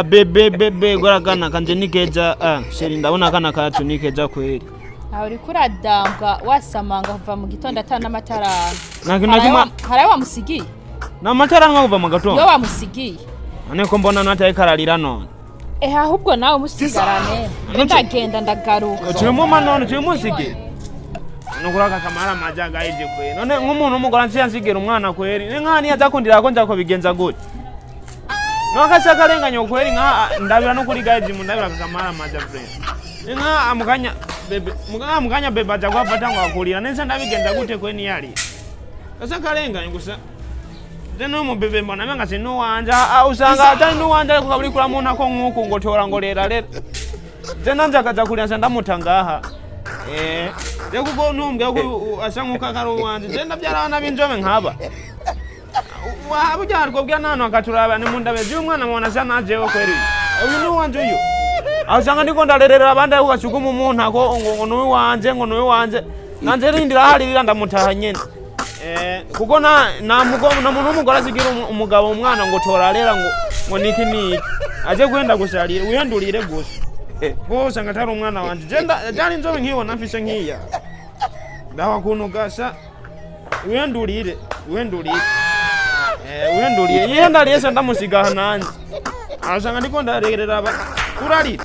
bebe gwaragana kanje nikeja sheri ndabona kana kacu nikeja kweli. Uri kuradambwa wasamanga kuva mu gitondo atana amatarano. Haraye wamusigiye? Na matarano kuva mu gatondo. Yo wamusigiye. Ane ko mbona nataye kararira none. Ahubwo nawe musigarane. Ndagenda ndagaruka. Kirimo manone kirimo sige. Nukuraka kamara majaga ije kweli. None nk'umuntu umugora nsiyansigera umwana kweli. Nkani yazakundira ko njako bigenza gute. Nokashaka renganyo kweli ndabira no kuri gaje mu ndabira kamara maja friend. Amukanya bebe muganga bebe aja kwafata ngo akurira nese ndabigenza gute kweni yali. Kashaka renganyo gusa. Deno mu bebe mbona menga sino wanja usanga atari no wanja ko kaburi kula muntu ako nkuko ngotora ngolera lera. Deno nja kaza kulya sanda mutangaha. Yekuko numbwe ko asanguka karo wanje denda byarana binjome nkaba. Wabuja rwo bya nano akaturaba ni mundabe by'umwana mwana sana ajewe kweri. Uyu ni wanje uyu. Asanga ndiko ndarerera abandi ukashukumu umuntu ako ngo no wanje ngo no wanje. Nanje rindira halirira ndamutaha nyene. Kuko na mugomo na muntu umugora zigira umugabo umwana ngo torarera ngo niki niki. Aje kwenda gusharira uyandurire gusa. Bose ngatari umwana wanje jenda jari nzobe nkiwo nafise nkiya. Ndawa kuno gasa uyandurire. Uyanduriye yenda lesa ndamusigaha nanje. Asanga ndiko ndaregerera urari